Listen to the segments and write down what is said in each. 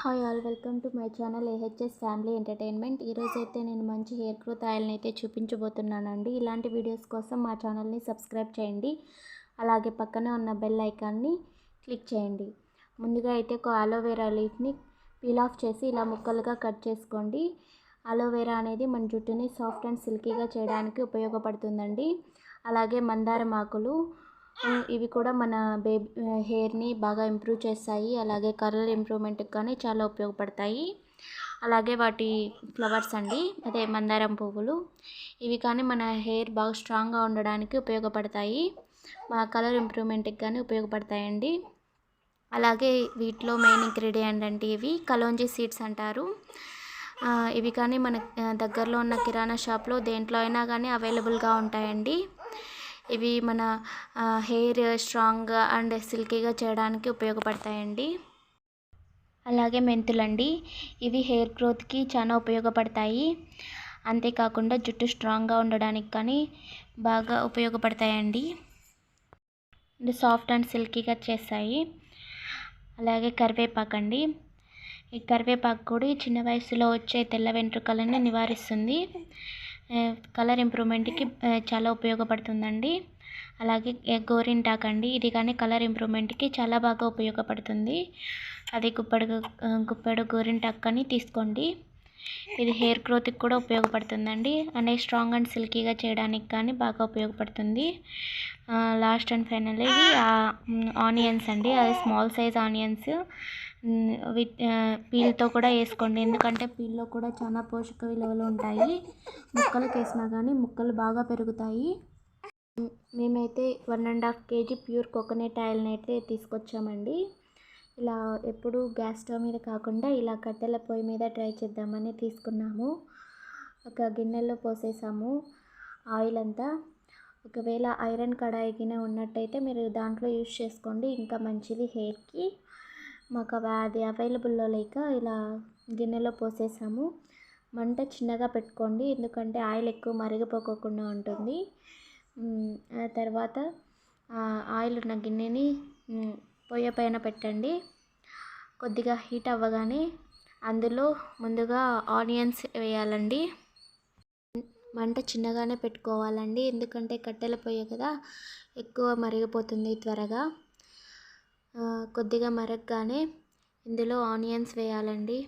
Hi all, welcome to my channel AHS family entertainment. ఈరోజైతే నేను మంచి హెయిర్ గ్రోత్ ఆయిల్ని అయితే చూపించబోతున్నానండి. ఇలాంటి వీడియోస్ కోసం మా ఛానల్ని సబ్స్క్రైబ్ చేయండి. అలాగే పక్కనే ఉన్న బెల్ ఐకాన్ని క్లిక్ చేయండి. ముందుగా అయితే ఒక అలోవెరా లీఫ్ని పీల్ ఆఫ్ చేసి ఇలా ముక్కలుగా కట్ చేసుకోండి. అలోవెరా అనేది మన జుట్టుని సాఫ్ట్ అండ్ సిల్కీగా చేయడానికి ఉపయోగపడుతుందండి. అలాగే మందారం ఆకులు, ఇవి కూడా మన హెయిర్ని బాగా ఇంప్రూవ్ చేస్తాయి. అలాగే కలర్ ఇంప్రూవ్మెంట్కి కానీ చాలా ఉపయోగపడతాయి. అలాగే వాటి ఫ్లవర్స్ అండి, అదే మందారం పువ్వులు, ఇవి కానీ మన హెయిర్ బాగా స్ట్రాంగ్గా ఉండడానికి ఉపయోగపడతాయి. మా కలర్ ఇంప్రూవ్మెంట్కి కానీ ఉపయోగపడతాయండి. అలాగే వీటిలో మెయిన్ ఇంగ్రీడియంట్ అంటే ఇవి కలోంజీ సీడ్స్ అంటారు. ఇవి కానీ మన దగ్గరలో ఉన్న కిరాణా షాప్లో దేంట్లో అయినా కానీ అవైలబుల్గా ఉంటాయండి. ఇవి మన హెయిర్ స్ట్రాంగ్ అండ్ సిల్కీగా చేయడానికి ఉపయోగపడతాయండి. అలాగే మెంతులండి, ఇవి హెయిర్ గ్రోత్కి చాలా ఉపయోగపడతాయి. అంతేకాకుండా జుట్టు స్ట్రాంగ్గా ఉండడానికి కానీ బాగా ఉపయోగపడతాయండి. సాఫ్ట్ అండ్ సిల్కీగా చేస్తాయి. అలాగే కరివేపాకు అండి, ఈ కరివేపాకు కూడా చిన్న వయసులో వచ్చే తెల్ల వెంట్రుకలను నివారిస్తుంది. కలర్ ఇంప్రూవ్మెంట్కి చాలా ఉపయోగపడుతుందండి. అలాగే గోరింటాకు అండి, ఇది కానీ కలర్ ఇంప్రూవ్మెంట్కి చాలా బాగా ఉపయోగపడుతుంది. అది గుప్పెడు గోరింటాకు కానీ తీసుకోండి. ఇది హెయిర్ గ్రోత్కి కూడా ఉపయోగపడుతుందండి. అంటే స్ట్రాంగ్ అండ్ సిల్కీగా చేయడానికి కానీ బాగా ఉపయోగపడుతుంది. లాస్ట్ అండ్ ఫైనల్ ఇది ఆనియన్స్ అండి, అది స్మాల్ సైజ్ ఆనియన్స్ విత్ పీల్తో కూడా వేసుకోండి. ఎందుకంటే పీల్లో కూడా చాలా పోషక విలువలు ఉంటాయి. ముక్కలకు వేసినా కానీ ముక్కలు బాగా పెరుగుతాయి. మేమైతే 1.5 kg ప్యూర్ కోకోనట్ ఆయిల్ని అయితే తీసుకొచ్చామండి. ఇలా ఎప్పుడు గ్యాస్ స్టవ్ మీద కాకుండా ఇలా కట్టెల పొయ్యి మీద ట్రై చేద్దామని తీసుకున్నాము. ఒక గిన్నెలో పోసేసాము ఆయిల్ అంతా. ఒకవేళ ఐరన్ కడాయి గిన్నె ఉన్నట్టయితే మీరు దాంట్లో యూజ్ చేసుకోండి, ఇంకా మంచిది హెయిర్కి. మాకు అది అవైలబుల్లో లేక ఇలా గిన్నెలో పోసేసాము. మంట చిన్నగా పెట్టుకోండి, ఎందుకంటే ఆయిల్ ఎక్కువ మరిగిపోకుండా ఉంటుంది. ఆ తర్వాత ఆయిల్ ఉన్న గిన్నెని పొయ్యి పైన పెట్టండి. కొద్దిగా హీట్ అవ్వగానే అందులో ముందుగా ఆనియన్స్ వేయాలండి. మంట చిన్నగానే పెట్టుకోవాలండి, ఎందుకంటే కట్టెల పొయ్యి కదా, ఎక్కువ మరిగిపోతుంది త్వరగా. కొద్దిగా మరగగానే ఇందులో ఆనియన్స్ వేయాలండి.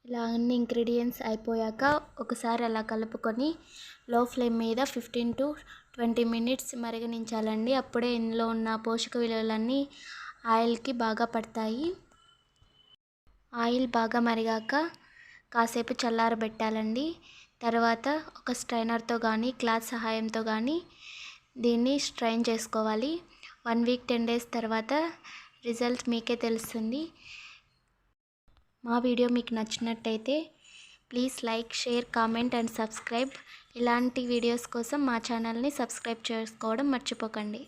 ఇలా అన్ని ఇంగ్రీడియంట్స్ అయిపోయాక ఒకసారి అలా కలుపుకొని లో ఫ్లేమ్ మీద 15 to 20 minutes మరిగనించాలండి. అప్పుడే ఇందులో ఉన్న పోషక విలువలన్నీ ఆయిల్కి బాగా పడతాయి. ఆయిల్ బాగా మరిగాక కాసేపు చల్లారబెట్టాలండి. తర్వాత ఒక స్ట్రైనర్తో కానీ క్లాత్ సహాయంతో కానీ దీన్ని స్ట్రైన్ చేసుకోవాలి. 1 week 10 days తర్వాత రిజల్ట్ మీకే తెలుస్తుంది. మా వీడియో మీకు నచ్చినట్టయితే please like, share, comment and subscribe. ఇలాంటి వీడియోస్ కోసం మా ఛానల్ని సబ్స్క్రైబ్ చేసుకోవడం మర్చిపోకండి.